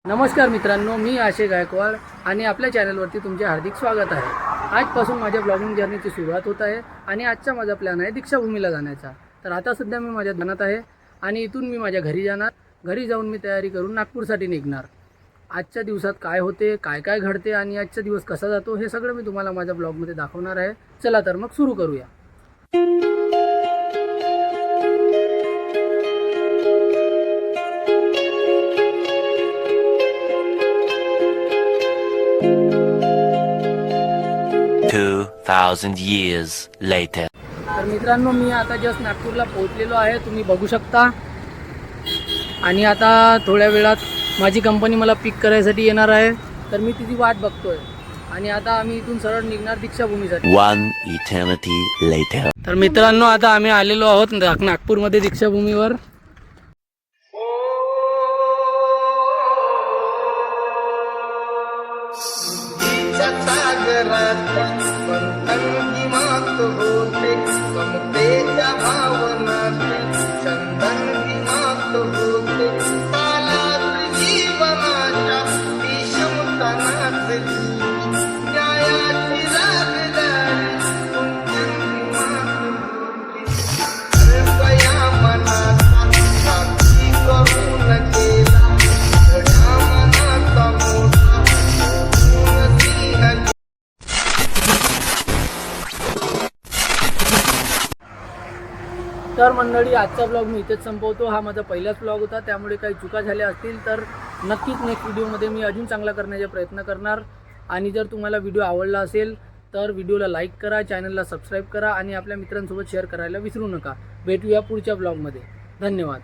नमस्कार मित्रांनो, मी आशय गायकवाड आणि आपल्या चॅनलवरती तुमचे हार्दिक स्वागत आहे। आजपासून माझ्या ब्लॉगिंग जर्नीची सुरुवात होत आहे आणि आजचा माझा प्लॅन आहे दीक्षाभूमीला जाण्याचा। तर आता सध्या मी माझ्या ध्यानात आहे आणि इथून मी माझ्या घरी जाणार। घरी जाऊन मी तयारी करून नागपूरसाठी निघणार। आजच्या दिवसात काय होते, काय काय घडते आणि आजचा दिवस कसा जातो हे सगळं मी तुम्हाला माझ्या ब्लॉगमध्ये दाखवणार आहे। चला तर मग सुरू करूया। $2,000 years later. तर मित्रांनो, मी आता जस्ट नागपूरला पोहोचलेलो आहे, तुम्ही बघू शकता। आणि आता थोड्या वेळात माझी कंपनी मला पिक करायसाठी येणार आहे, तर मी तिची वाट बघतोय। आणि आता आम्ही इथून सरळ निघणार दीक्षाभूमीसाठी। One eternity later. तर मित्रांनो, आता आम्ही आलेलो आहोत नागपूरमध्ये दीक्षाभूमीवर। तर मंडळी, आजचा ब्लॉग मी इथेच संपवतो। हा माझा पहिलाच ब्लॉग होता, त्यामुळे काही चुका झाल्या असतील तर नक्कीच नेक्स्ट व्हिडिओमध्ये मी अजून चांगला करण्याचा प्रयत्न करणार। आणि जर तुम्हाला व्हिडिओ आवडला असेल तर व्हिडिओला लाईक करा, चॅनलला सबस्क्राईब करा आणि आपल्या मित्रांसोबत शेअर करायला विसरू नका। भेटूया पुढच्या ब्लॉगमध्ये। धन्यवाद।